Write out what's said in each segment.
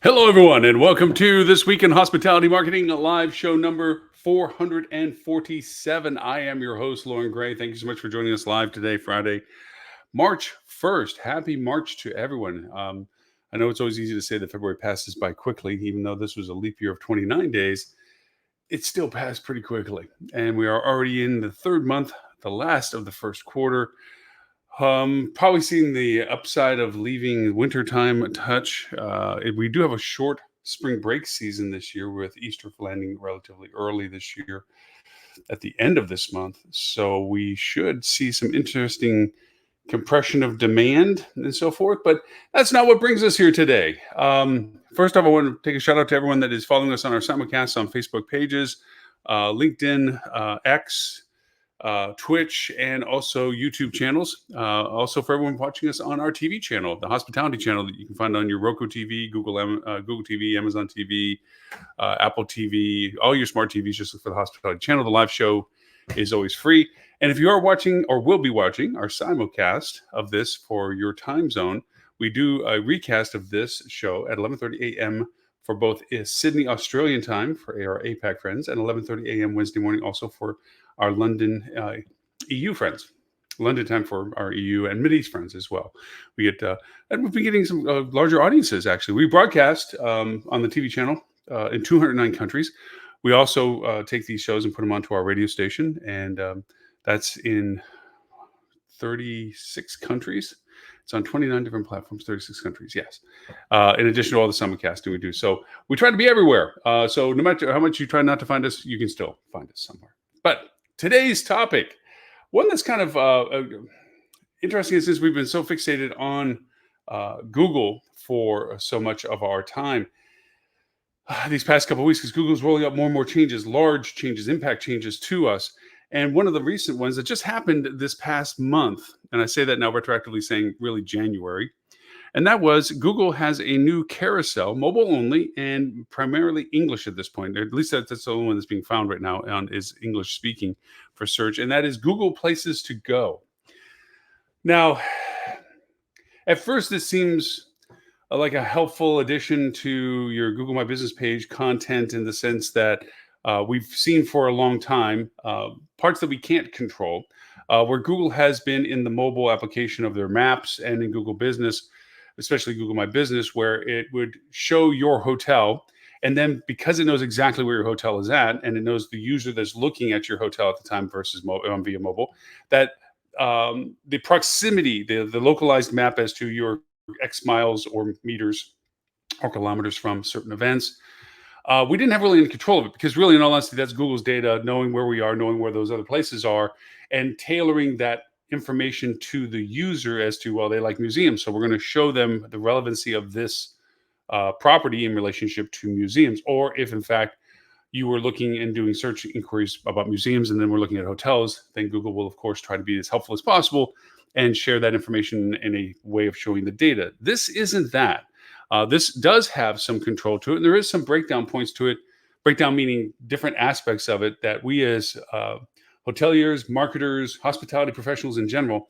Hello, everyone, and welcome to This Week in Hospitality Marketing, a live show number 447. I am your host, Lauren Gray. Thank you so much for joining us live today, Friday, March 1st. Happy March to everyone. I know it's always easy to say that February passes by quickly, even though this was a leap year of 29 days. It still passed pretty quickly, and we are already in the third month, the last of the first quarter. Probably seeing the upside of leaving wintertime a touch. We do have a short spring break season this year, with Easter landing relatively early this year at the end of this month. So we should see some interesting compression of demand and so forth. But that's not what brings us here today. First off, I want to take a shout out to everyone that is following us on our simulcasts on Facebook pages, LinkedIn, X, Twitch, and also YouTube channels. Also, for everyone watching us on our TV channel, the Hospitality channel that you can find on your Roku TV, Google TV, Amazon TV, Apple TV, all your smart TVs. Just look for the Hospitality channel. The live show is always free. And if you are watching or will be watching our simulcast of this for your time zone, we do a recast of this show at 11:30 a.m. for both Sydney, Australian time for our APAC friends, and 11:30 a.m. Wednesday morning also for our London EU friends. London time for our EU and Mideast friends as well. We get and we've been getting some larger audiences. Actually, we broadcast on the TV channel in 209 countries. We also take these shows and put them onto our radio station, and that's in 36 countries. It's on 29 different platforms, 36 countries, yes. In addition to all the simulcasting we do. So we try to be everywhere. So no matter how much you try not to find us, you can still find us somewhere. But today's topic, one that's kind of interesting, since we've been so fixated on Google for so much of our time these past couple of weeks, because Google's rolling out more and more changes, large changes, impact changes to us. And one of the recent ones that just happened this past month, and I say that now retroactively, saying really January, and that was Google has a new carousel, mobile only, and primarily English at this point. At least that's the only one that's being found right now is English speaking for search, and that is Google Places to Go. Now, at first, this seems like a helpful addition to your Google My Business page content, in the sense that we've seen for a long time parts that we can't control, where Google has been in the mobile application of their maps and in Google Business, especially Google My Business, where it would show your hotel. And then because it knows exactly where your hotel is at, and it knows the user that's looking at your hotel at the time versus via mobile, that the proximity, the localized map as to your X miles or meters or kilometers from certain events, we didn't have really any control of it, because really, in all honesty, that's Google's data, knowing where we are, knowing where those other places are, and tailoring that information to the user as to, well, they like museums, so we're going to show them the relevancy of this property in relationship to museums. Or if, in fact, you were looking and doing search inquiries about museums, and then we're looking at hotels, then Google will, of course, try to be as helpful as possible and share that information in a way of showing the data. This isn't that. This does have some control to it, and there is some breakdown points to it. Breakdown meaning different aspects of it that we as hoteliers, marketers, hospitality professionals in general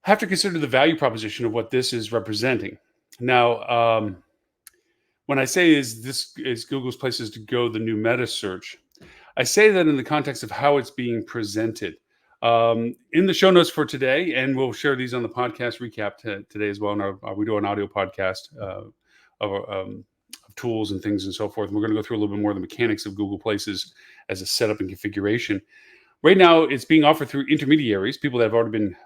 have to consider the value proposition of what this is representing. Now, when I say is Google's Places to Go the new Metasearch, I say that in the context of how it's being presented. In the show notes for today, and we'll share these on the podcast recap today as well. And we do an audio podcast of tools and things and so forth. And we're going to go through a little bit more of the mechanics of Google Places as a setup and configuration. Right now, it's being offered through intermediaries, people that have already been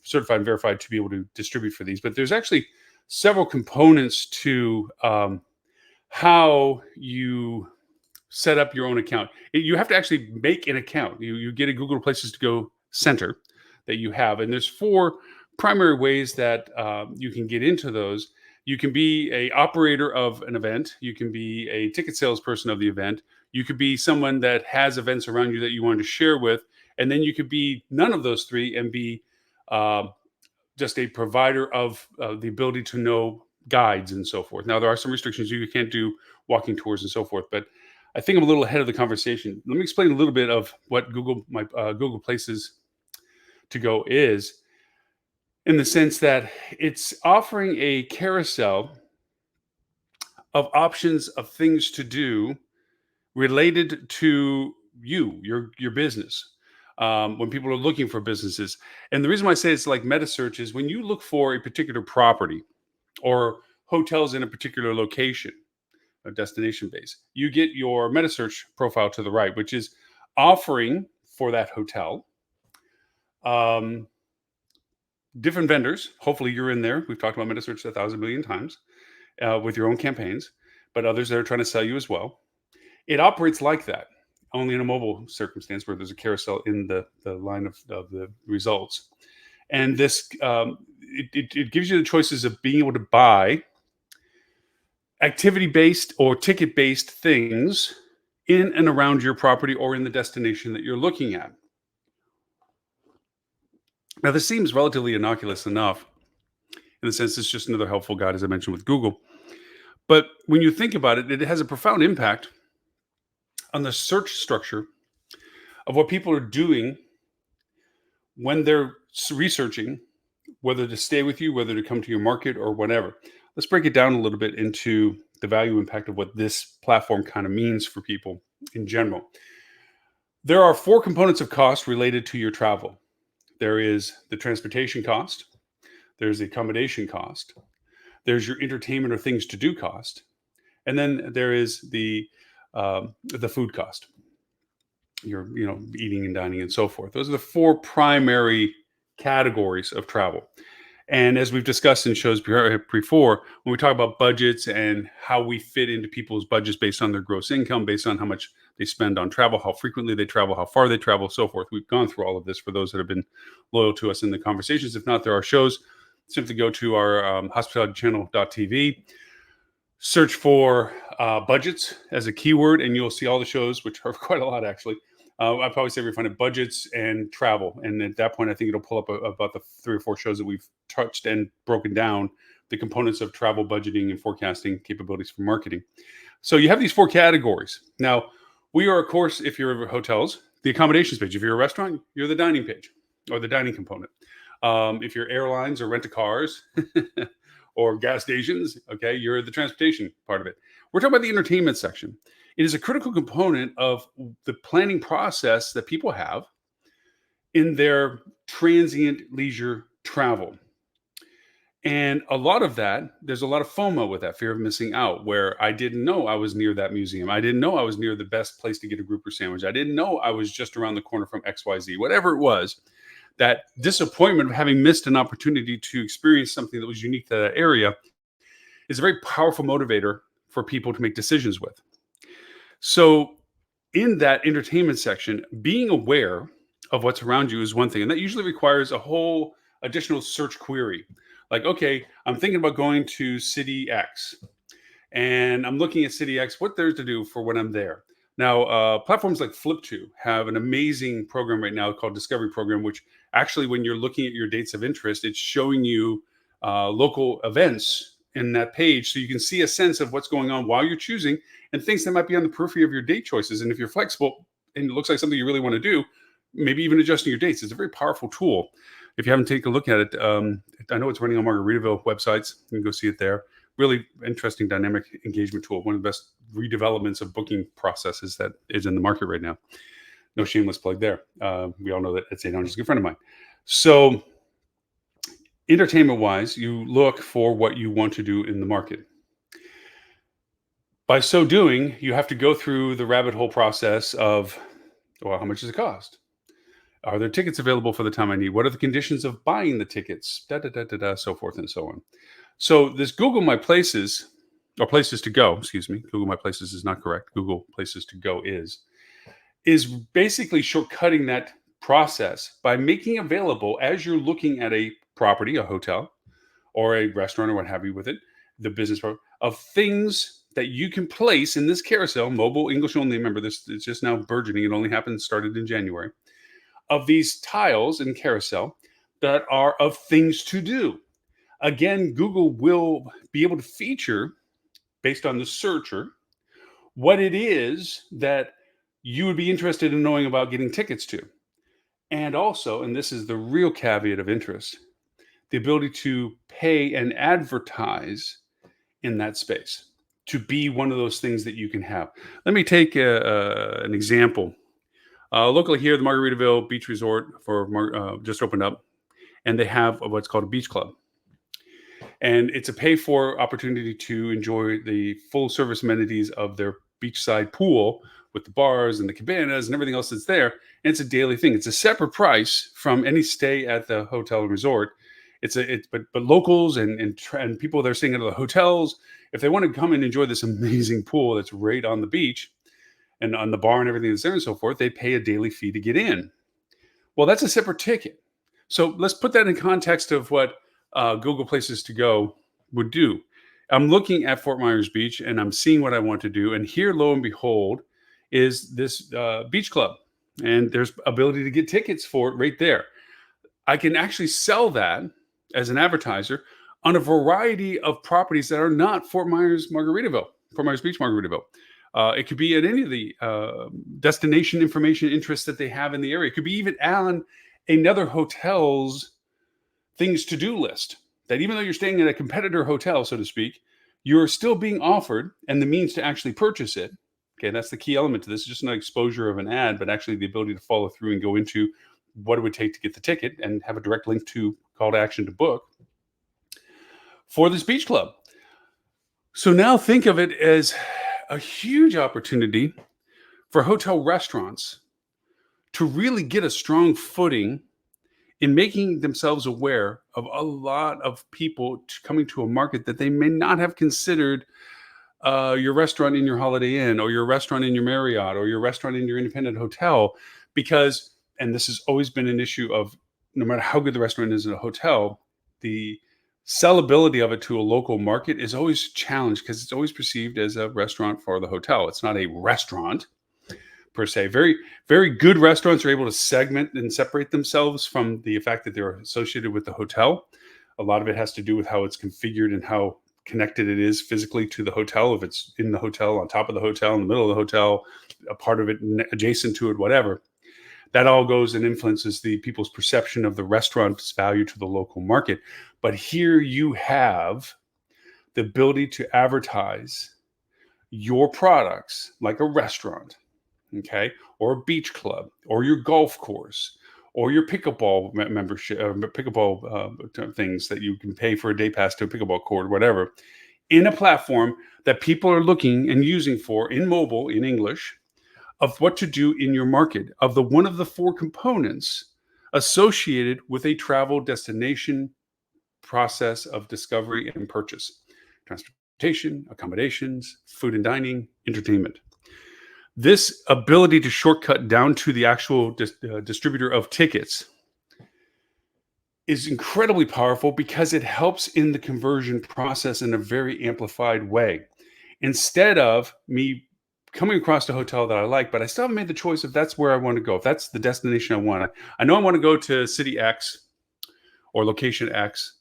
certified and verified to be able to distribute for these. But there's actually several components to how you set up your own account. You have to actually make an account. You get a Google Places to Go center that you have, and there's 4 primary ways that you can get into those. You can be a operator of an event. You can be a ticket salesperson of the event. You could be someone that has events around you that you want to share with, and then you could be none of those 3 and be just a provider of the ability to know guides and so forth. Now, there are some restrictions. You can't do walking tours and so forth, but I think I'm a little ahead of the conversation. Let me explain a little bit of what Google Places to Go is, in the sense that it's offering a carousel of options of things to do related to your business. When people are looking for businesses, and the reason why I say it's like Metasearch is when you look for a particular property or hotels in a particular location, a destination base, you get your Metasearch profile to the right, which is offering for that hotel um, different vendors. Hopefully, you're in there. We've talked about Metasearch 1,000 million times with your own campaigns, but others that are trying to sell you as well. It operates like that, only in a mobile circumstance where there's a carousel in the line of the results. And this it gives you the choices of being able to buy activity based or ticket based things in and around your property or in the destination that you're looking at. Now, this seems relatively innocuous enough in the sense it's just another helpful guide, as I mentioned with Google. But when you think about it, it has a profound impact on the search structure of what people are doing when they're researching whether to stay with you, whether to come to your market or whatever. Let's break it down a little bit into the value impact of what this platform kind of means for people in general. There are four components of cost related to your travel. There is the transportation cost, there's the accommodation cost, there's your entertainment or things to do cost, and then there is the food cost. Your eating and dining and so forth. Those are the four primary categories of travel. And as we've discussed in shows before, when we talk about budgets and how we fit into people's budgets based on their gross income, based on how much they spend on travel, how frequently they travel, how far they travel, so forth. We've gone through all of this for those that have been loyal to us in the conversations. If not, there are shows. Simply go to our hospitalitychannel.tv, search for budgets as a keyword, and you'll see all the shows, which are quite a lot actually. I'd probably say we find it budgets and travel. And at that point, I think it'll pull up about the 3 or 4 shows that we've touched and broken down the components of travel budgeting and forecasting capabilities for marketing. So you have these 4 categories. Now, we are, of course, if you're hotels, the accommodations page. If you're a restaurant, you're the dining page or the dining component. If you're airlines or rent-a-cars or gas stations, okay, you're the transportation part of it. We're talking about the entertainment section. It is a critical component of the planning process that people have in their transient leisure travel. And a lot of that, there's a lot of FOMO with that, fear of missing out, where I didn't know I was near that museum. I didn't know I was near the best place to get a grouper sandwich. I didn't know I was just around the corner from XYZ, whatever it was. That disappointment of having missed an opportunity to experience something that was unique to that area is a very powerful motivator for people to make decisions with. So, in that entertainment section, being aware of what's around you is one thing. And that usually requires a whole additional search query. Like, okay, I'm thinking about going to City X and I'm looking at City X, what there's to do for when I'm there. Now, platforms like Flip2 have an amazing program right now called Discovery Program, which actually, when you're looking at your dates of interest, it's showing you local events in that page so you can see a sense of what's going on while you're choosing and things that might be on the periphery of your date choices. And if you're flexible and it looks like something you really want to do, maybe even adjusting your dates. It's a very powerful tool. If you haven't taken a look at it, I know it's running on Margaritaville websites. You can go see it there. Really interesting dynamic engagement tool. One of the best redevelopments of booking processes that is in the market right now. No shameless plug there. We all know that it's a good friend of mine. So entertainment wise, you look for what you want to do in the market. By so doing, you have to go through the rabbit hole process of, well, how much does it cost? Are there tickets available for the time I need? What are the conditions of buying the tickets? So forth and so on. So this Google My Places, or Places to Go, excuse me. Google My Places is not correct. Google Places to Go is basically shortcutting that process by making available, as you're looking at a property, a hotel, or a restaurant or what have you with it, the business of things that you can place in this carousel, mobile, English only. Remember, this is just now burgeoning. It only started in January. Of these tiles in carousel that are of things to do. Again, Google will be able to feature, based on the searcher, what it is that you would be interested in knowing about getting tickets to. And also, and this is the real caveat of interest, the ability to pay and advertise in that space to be one of those things that you can have. Let me take an example. Locally here, the Margaritaville Beach Resort just opened up, and they have what's called a beach club. And it's a pay for opportunity to enjoy the full service amenities of their beachside pool with the bars and the cabanas and everything else that's there. And it's a daily thing. It's a separate price from any stay at the hotel and resort. But locals and people that are staying at the hotels, if they want to come and enjoy this amazing pool that's right on the beach and on the bar and everything that's there and so forth, they pay a daily fee to get in. Well, that's a separate ticket. So let's put that in context of what Google Places to Go would do. I'm looking at Fort Myers Beach and I'm seeing what I want to do. And here, lo and behold, is this beach club. And there's ability to get tickets for it right there. I can actually sell that as an advertiser on a variety of properties that are not Fort Myers Beach, Margaritaville. It could be at any of the destination information interests that they have in the area. It could be even on another hotel's things to do list, that even though you're staying at a competitor hotel, so to speak, you're still being offered and the means to actually purchase it. Okay, that's the key element to this. It's just not exposure of an ad, but actually the ability to follow through and go into what it would take to get the ticket and have a direct link to call to action to book for this beach club. So now think of it as a huge opportunity for hotel restaurants to really get a strong footing in making themselves aware of a lot of people coming to a market that they may not have considered your restaurant in your Holiday Inn or your restaurant in your Marriott or your restaurant in your independent hotel. Because, and this has always been an issue of no matter how good the restaurant is in a hotel, the sellability of it to a local market is always challenged because it's always perceived as a restaurant for the hotel. It's not a restaurant per se. Very, very good restaurants are able to segment and separate themselves from the fact that they're associated with the hotel. A lot of it has to do with how it's configured and how connected it is physically to the hotel. If it's in the hotel, on top of the hotel, in the middle of the hotel, a part of it adjacent to it, whatever. That all goes and influences the people's perception of the restaurant's value to the local market. But here you have the ability to advertise your products like a restaurant, okay, or a beach club, or your golf course, or your pickleball membership, pickleball things that you can pay for a day pass to a pickleball court, whatever, in a platform that people are looking and using for in mobile, in English, of what to do in your market, of the one of the four components associated with a travel destination process of discovery and purchase: transportation, accommodations, food and dining, entertainment. This ability to shortcut down to the actual distributor of tickets is incredibly powerful because it helps in the conversion process in a very amplified way. Instead of me coming across a hotel that I like, but I still haven't made the choice if that's where I want to go, if that's the destination I want. I know I want to go to city X or location X,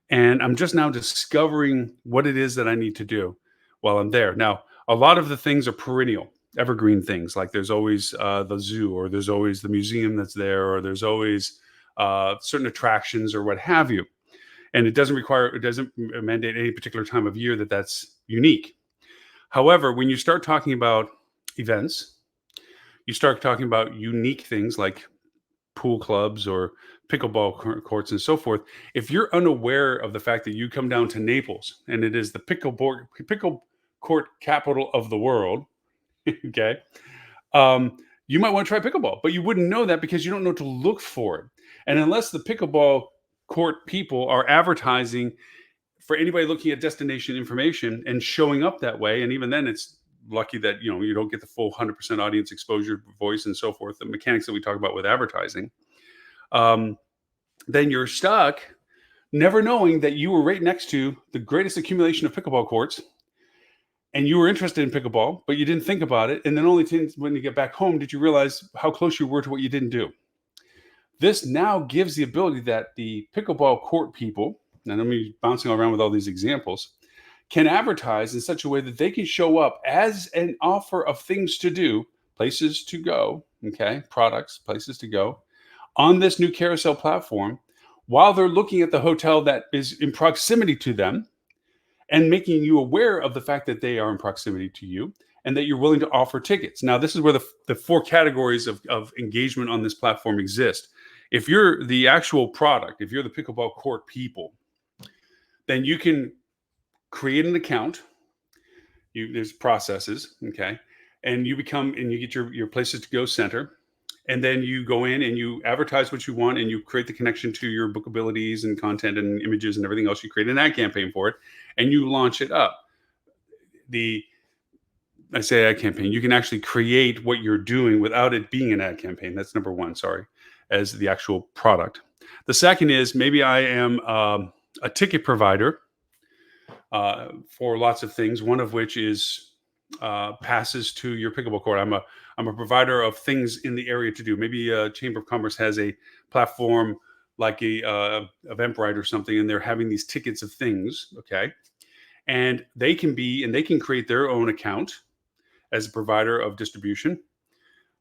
and I'm just now discovering what it is that I need to do while I'm there. Now, a lot of the things are perennial, evergreen things, like there's always the zoo, or there's always the museum that's there, or there's always certain attractions or what have you. And it doesn't mandate any particular time of year that's unique. However, when you start talking about events, you start talking about unique things like pool clubs or pickleball courts and so forth. If you're unaware of the fact that you come down to Naples and it is the pickle court capital of the world, okay, you might want to try pickleball, but you wouldn't know that because you don't know to look for it. And unless the pickleball court people are advertising for anybody looking at destination information and showing up that way, and even then it's lucky that you don't get the full 100% audience exposure, voice, and so forth, the mechanics that we talk about with advertising, then you're stuck never knowing that you were right next to the greatest accumulation of pickleball courts and you were interested in pickleball, but you didn't think about it. And then only when you get back home did you realize how close you were to what you didn't do. This now gives the ability that the pickleball court people, and I'm bouncing around with all these examples, can advertise in such a way that they can show up as an offer of things to do, places to go, okay, products, places to go, on this new carousel platform while they're looking at the hotel that is in proximity to them. and making you aware of the fact that they are in proximity to you and that you're willing to offer tickets. Now, this is where the four categories of engagement on this platform exist. If you're the actual product, if you're the pickleball court people, then you can create an account. There's processes, okay, and you get your places to go center, and then you go in and you advertise what you want, and you create the connection to your bookabilities and content and images and everything else. You create an ad campaign for it, and you launch it up. The I say ad campaign. You can actually create what you're doing without it being an ad campaign. That's number one. Sorry, as the actual product. The second is maybe I am a ticket provider for lots of things. One of which is passes to your pickleball court. I'm a provider of things in the area to do. Maybe Chamber of Commerce has a platform like a Eventbrite or something, and they're having these tickets of things. Okay, and they can create their own account as a provider of distribution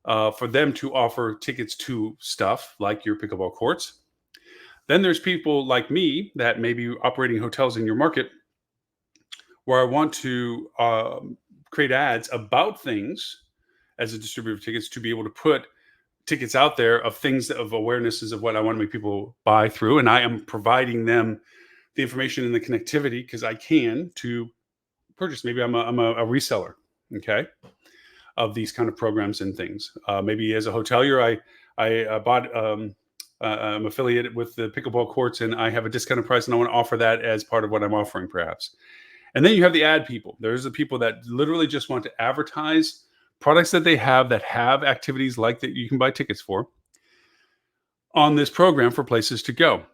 for them to offer tickets to stuff like your pickleball courts. Then there's people like me that may be operating hotels in your market where I want to create ads about things as a distributor of tickets to be able to put tickets out there of things of awarenesses of what I want to make people buy through. And I am providing them the information and the connectivity because I can to purchase. Maybe I'm a reseller, okay, of these kind of programs and things. Maybe as a hotelier, I bought I'm affiliated with the pickleball courts and I have a discounted price and I want to offer that as part of what I'm offering perhaps. And then you have the ad people. There's the people that literally just want to advertise products that they have that have activities like that you can buy tickets for on this program for places to go.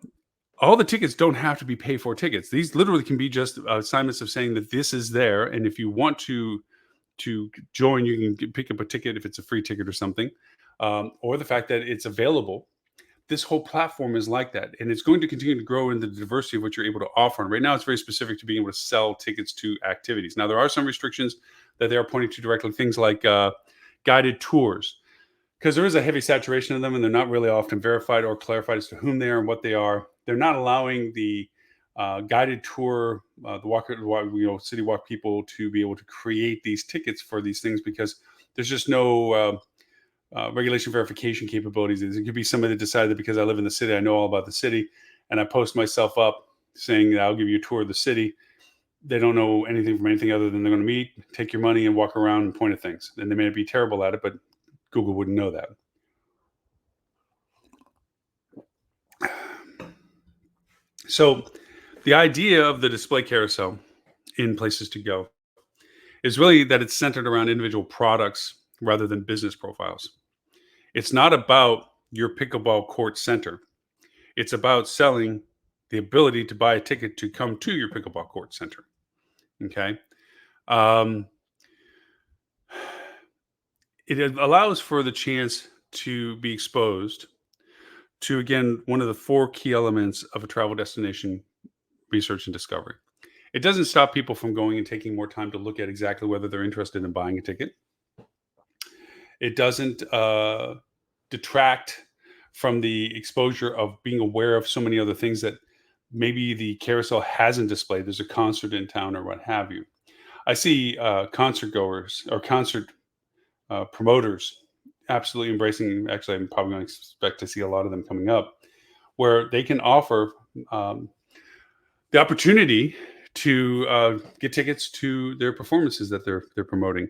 All the tickets don't have to be pay for tickets. These literally can be just assignments of saying that this is there. And if you want to join, you can pick up a ticket if it's a free ticket or something, or the fact that it's available. This whole platform is like that, and it's going to continue to grow in the diversity of what you're able to offer. And right now, it's very specific to being able to sell tickets to activities. Now, there are some restrictions that they are pointing to directly, things like guided tours, because there is a heavy saturation of them, and they're not really often verified or clarified as to whom they are and what they are. They're not allowing the guided tour, city walk people to be able to create these tickets for these things because there's just no regulation verification capabilities. It could be somebody that decided that because I live in the city, I know all about the city, and I post myself up saying that I'll give you a tour of the city. They don't know anything from anything other than they're going to meet, take your money, and walk around and point at things. And they may be terrible at it, but Google wouldn't know that. So the idea of the display carousel in places to go is really that it's centered around individual products rather than business profiles. It's not about your pickleball court center. It's about selling the ability to buy a ticket to come to your pickleball court center. Okay. It allows for the chance to be exposed to, again, one of the four key elements of a travel destination research and discovery. It doesn't stop people from going and taking more time to look at exactly whether they're interested in buying a ticket. It doesn't detract from the exposure of being aware of so many other things that maybe the carousel hasn't displayed. There's a concert in town or what have you. I see concert goers or concert promoters absolutely embracing. Actually, I'm probably going to expect to see a lot of them coming up, where they can offer the opportunity to get tickets to their performances that they're promoting.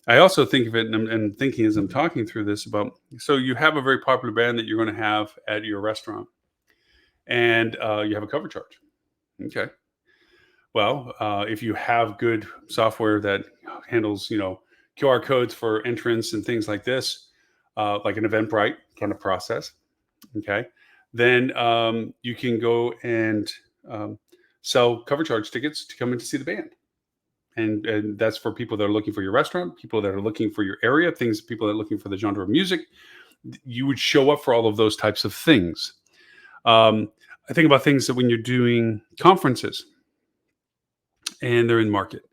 I also think of it, and I'm thinking as I'm talking through this about, so you have a very popular band that you're going to have at your restaurant, and you have a cover charge. Okay. Well, if you have good software that handles, QR codes for entrance and things like this, like an Eventbrite kind of process, okay, then you can go and sell cover charge tickets to come in to see the band. And that's for people that are looking for your restaurant, people that are looking for your area, people that are looking for the genre of music. You would show up for all of those types of things. I think about things that when you're doing conferences and they're in market,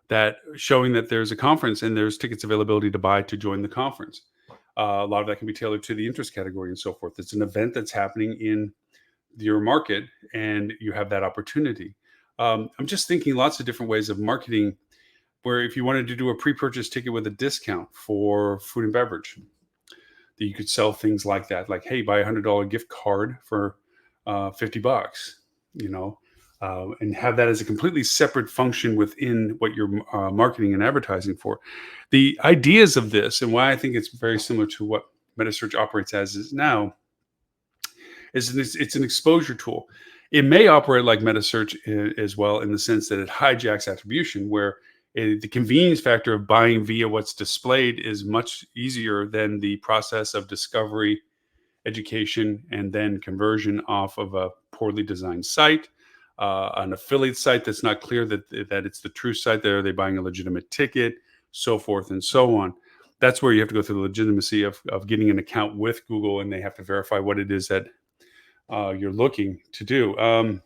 that showing that there's a conference and there's tickets availability to buy to join the conference. A lot of that can be tailored to the interest category and so forth. It's an event that's happening in your market and you have that opportunity. I'm just thinking lots of different ways of marketing where if you wanted to do a pre-purchase ticket with a discount for food and beverage, that you could sell things like that. Like, hey, buy $100 gift card for $50, you know, and have that as a completely separate function within what you're marketing and advertising for. The ideas of this and why I think it's very similar to what Metasearch operates as is now is it's an exposure tool. It may operate like Metasearch as well in the sense that it hijacks attribution, where the convenience factor of buying via what's displayed is much easier than the process of discovery, education, and then conversion off of a poorly designed site, an affiliate site that's not clear that it's the true site. That are they buying a legitimate ticket, so forth and so on. That's where you have to go through the legitimacy of getting an account with Google, and they have to verify what it is that you're looking to do.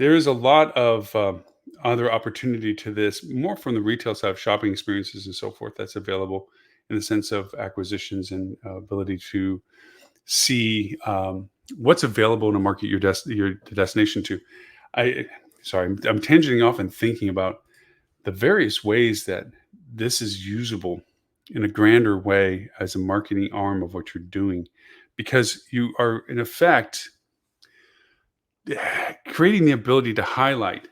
There is a lot of other opportunity to this, more from the retail side of shopping experiences and so forth, that's available in the sense of acquisitions and ability to see what's available in a market your destination to. I'm tangenting off and thinking about the various ways that this is usable in a grander way as a marketing arm of what you're doing, because you are in effect creating the ability to highlight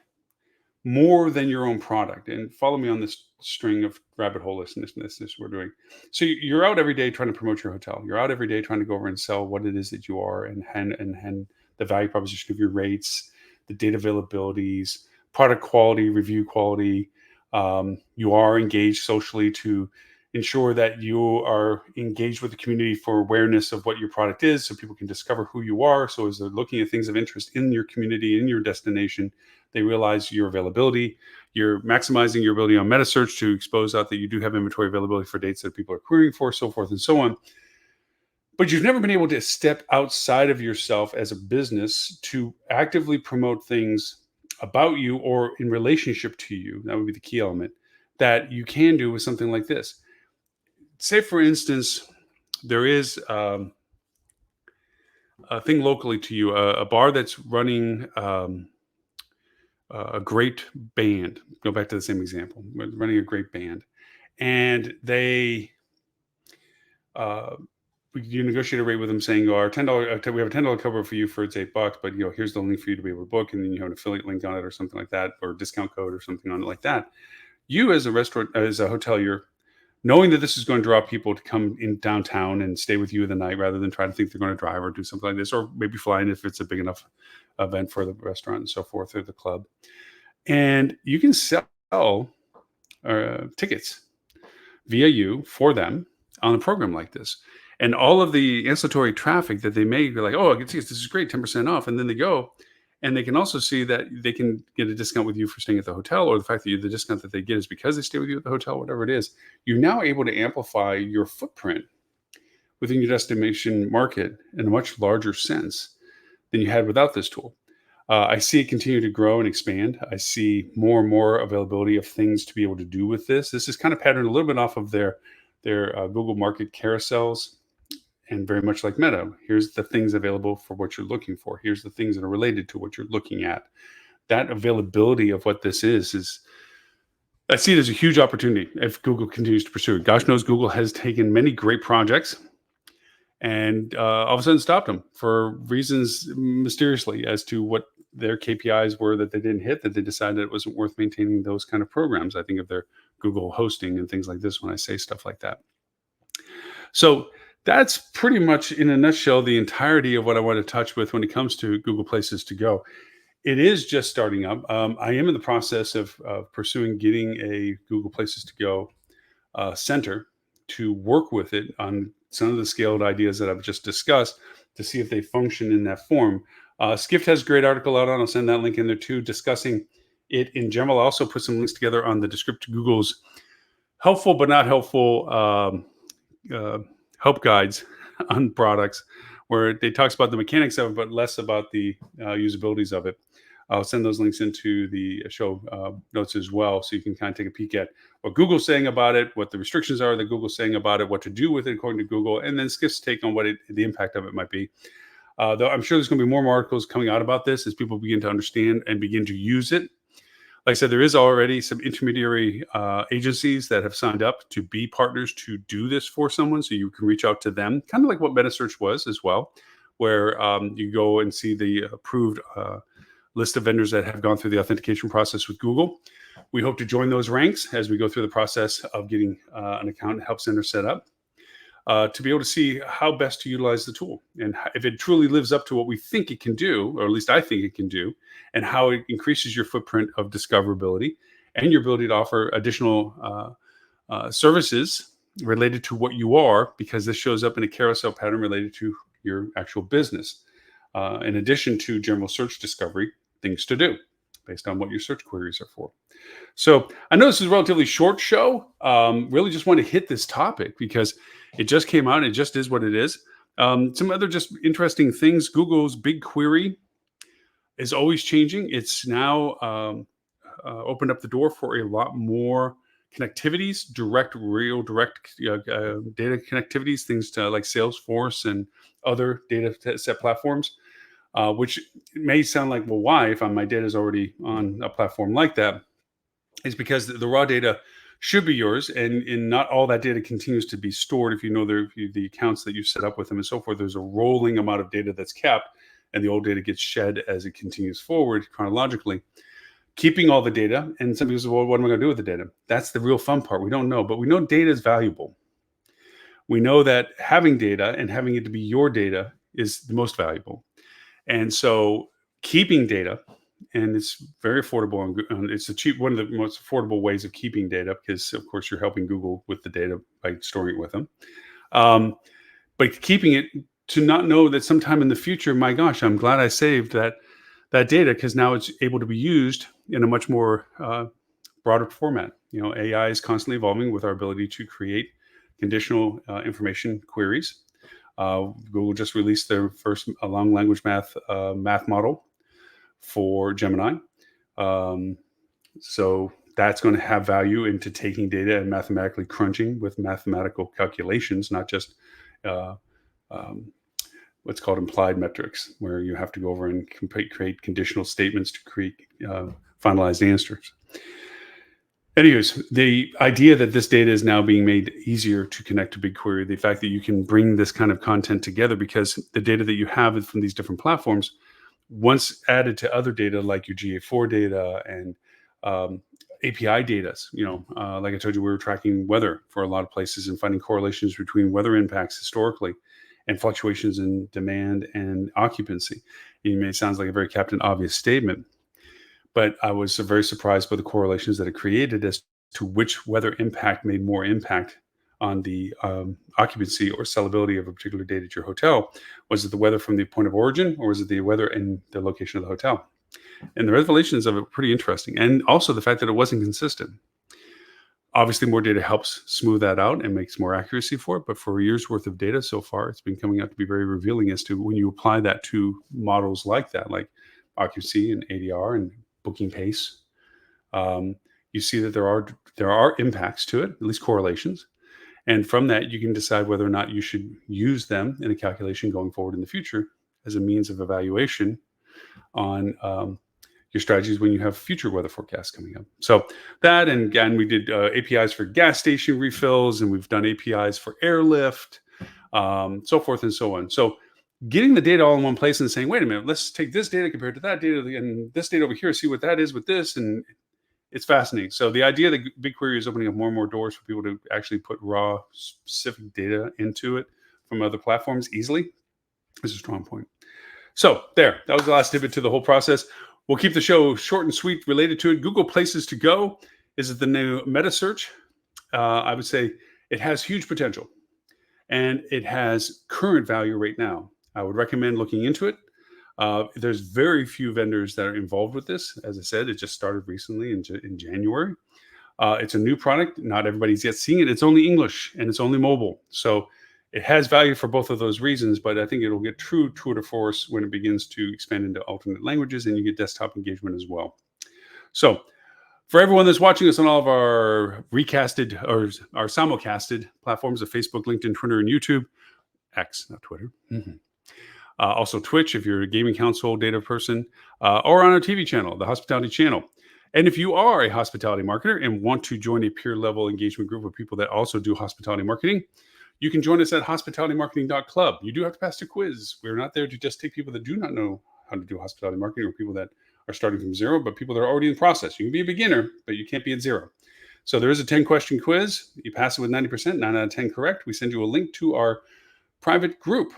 more than your own product. And follow me on this string of rabbit hole listening we're doing. So you're out every day trying to promote your hotel. You're out every day trying to go over and sell what it is that you are, and the value proposition of your rates, the data availabilities, product quality, review quality. You are engaged socially to ensure that you are engaged with the community for awareness of what your product is, so people can discover who you are. So as they're looking at things of interest in your community, in your destination, they realize your availability. You're maximizing your ability on Metasearch to expose out that you do have inventory availability for dates that people are querying for, so forth and so on. But you've never been able to step outside of yourself as a business to actively promote things about you or in relationship to you. That would be the key element that you can do with something like this. Say, for instance, there is a thing locally to you, a bar that's running a great band. Go back to the same example, running a great band, and they you negotiate a rate with them saying, "Oh, our $10, we have a $10 cover for you for it's $8, but here's the link for you to be able to book," and then you have an affiliate link on it or something like that, or a discount code or something on it like that. You as a restaurant, as a hotelier, knowing that this is going to draw people to come in downtown and stay with you the night rather than try to think they're going to drive or do something like this, or maybe fly in if it's a big enough event for the restaurant and so forth, or the club. And you can sell tickets via you for them on a program like this. And all of the ancillary traffic that they make, they're like, "Oh, I can see this is great, 10% off." And then they go, and they can also see that they can get a discount with you for staying at the hotel, or the fact that the discount that they get is because they stay with you at the hotel, whatever it is. You're now able to amplify your footprint within your destination market in a much larger sense than you had without this tool. I see it continue to grow and expand. I see more and more availability of things to be able to do with this. This is kind of patterned a little bit off of their Google Market carousels, and very much like Meta. Here's the things available for what you're looking for. Here's the things that are related to what you're looking at. That availability of what this is I see it as a huge opportunity if Google continues to pursue it. Gosh knows Google has taken many great projects and all of a sudden stopped them for reasons mysteriously as to what their KPIs were that they didn't hit, that they decided it wasn't worth maintaining those kind of programs. I think of their Google hosting and things like this when I say stuff like that. So that's pretty much in a nutshell the entirety of what I want to touch with when it comes to Google Places to Go. It is just starting up. I am in the process of pursuing getting a Google Places to Go center to work with it on some of the scaled ideas that I've just discussed to see if they function in that form. Skift has a great article out on, I'll send that link in there too, discussing it in general. I'll also put some links together on the descriptive Google's helpful but not helpful help guides on products, where it talks about the mechanics of it, but less about the usabilities of it. I'll send those links into the show notes as well, so you can kind of take a peek at what Google's saying about it, what the restrictions are that Google's saying about it, what to do with it according to Google, and then Skift's take on what the impact of it might be. Though I'm sure there's going to be more articles coming out about this as people begin to understand and begin to use it. Like I said, there is already some intermediary agencies that have signed up to be partners to do this for someone. So you can reach out to them, kind of like what Metasearch was as well, where you go and see the approved list of vendors that have gone through the authentication process with Google. We hope to join those ranks as we go through the process of getting an account and help center set up. To be able to see how best to utilize the tool and if it truly lives up to what we think it can do, or at least I think it can do, and how it increases your footprint of discoverability and your ability to offer additional services related to what you are, because this shows up in a carousel pattern related to your actual business, in addition to general search discovery, things to do based on what your search queries are for. So I know this is a relatively short show. Really just want to hit this topic because it just came out. It just is what it is. Some other just interesting things. Google's BigQuery is always changing. It's now opened up the door for a lot more connectivities, direct data connectivities, things to like Salesforce and other data set platforms, which may sound like, well, why if my data is already on a platform like that? Is because the raw data should be yours, and not all that data continues to be stored. If you know the accounts that you set up with them and so forth, there's a rolling amount of data that's kept, and the old data gets shed as it continues forward chronologically. Keeping all the data, and some people say, well, what am I going to do with the data? That's the real fun part. We don't know, but we know data is valuable. We know that having data and having it to be your data is the most valuable. And so keeping data, and it's very affordable, and it's one of the most affordable ways of keeping data, because of course you're helping Google with the data by storing it with them. But keeping it to not know that sometime in the future, my gosh, I'm glad I saved that data, because now it's able to be used in a much more broader format. AI is constantly evolving with our ability to create conditional information queries. Google just released their first long language math model for Gemini. So that's going to have value into taking data and mathematically crunching with mathematical calculations, not just what's called implied metrics, where you have to go over and create conditional statements to create finalized answers. Anyways, the idea that this data is now being made easier to connect to BigQuery, the fact that you can bring this kind of content together, because the data that you have from these different platforms, once added to other data like your GA4 data and API data, like I told you, we were tracking weather for a lot of places and finding correlations between weather impacts historically and fluctuations in demand and occupancy. It sounds like a very Captain Obvious statement, but I was very surprised by the correlations that it created as to which weather impact made more impact on the occupancy or sellability of a particular date at your hotel. Was it the weather from the point of origin, or was it the weather in the location of the hotel? And the revelations of it were pretty interesting. And also the fact that it wasn't consistent. Obviously, more data helps smooth that out and makes more accuracy for it. But for a year's worth of data so far, it's been coming out to be very revealing as to when you apply that to models like that, like occupancy and ADR and booking pace. You see that there are impacts to it, at least correlations. And from that, you can decide whether or not you should use them in a calculation going forward in the future as a means of evaluation on your strategies when you have future weather forecasts coming up. So that, and again, we did APIs for gas station refills, and we've done APIs for airlift, so forth and so on. So getting the data all in one place and saying, wait a minute, let's take this data compared to that data and this data over here, see what that is with this, and it's fascinating. So the idea that BigQuery is opening up more and more doors for people to actually put raw, specific data into it from other platforms easily is a strong point. So that was the last tidbit to the whole process. We'll keep the show short and sweet related to it. Google Places to Go is the new Metasearch. I would say it has huge potential, and it has current value right now. I would recommend looking into it. There's very few vendors that are involved with this. As I said, it just started recently in January. It's a new product. Not everybody's yet seeing it. It's only English and it's only mobile. So it has value for both of those reasons, but I think it'll get true tour de force when it begins to expand into alternate languages and you get desktop engagement as well. So for everyone that's watching us on all of our recasted or our simulcasted platforms of Facebook, LinkedIn, Twitter, and YouTube, X, not Twitter. Also Twitch, if you're a gaming console data person, or on our TV channel, the Hospitality Channel. And if you are a hospitality marketer and want to join a peer level engagement group of people that also do hospitality marketing, you can join us at hospitalitymarketing.club. You do have to pass the quiz. We're not there to just take people that do not know how to do hospitality marketing or people that are starting from zero, but people that are already in the process. You can be a beginner, but you can't be at zero. So there is a 10-question quiz. You pass it with 90%, 9 out of 10 correct. We send you a link to our private group.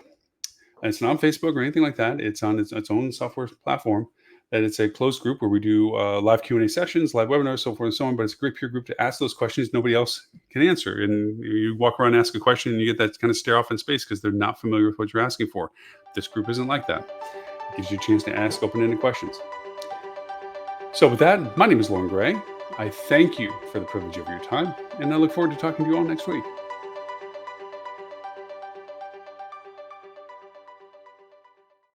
And it's not on Facebook or anything like that. It's on its own software platform. That it's a closed group where we do live Q&A sessions, live webinars, so forth and so on. But it's a great peer group to ask those questions nobody else can answer. And you walk around and ask a question and you get that kind of stare off in space because they're not familiar with what you're asking for. This group isn't like that. It gives you a chance to ask open-ended questions. So with that, my name is Lauren Gray. I thank you for the privilege of your time, and I look forward to talking to you all next week.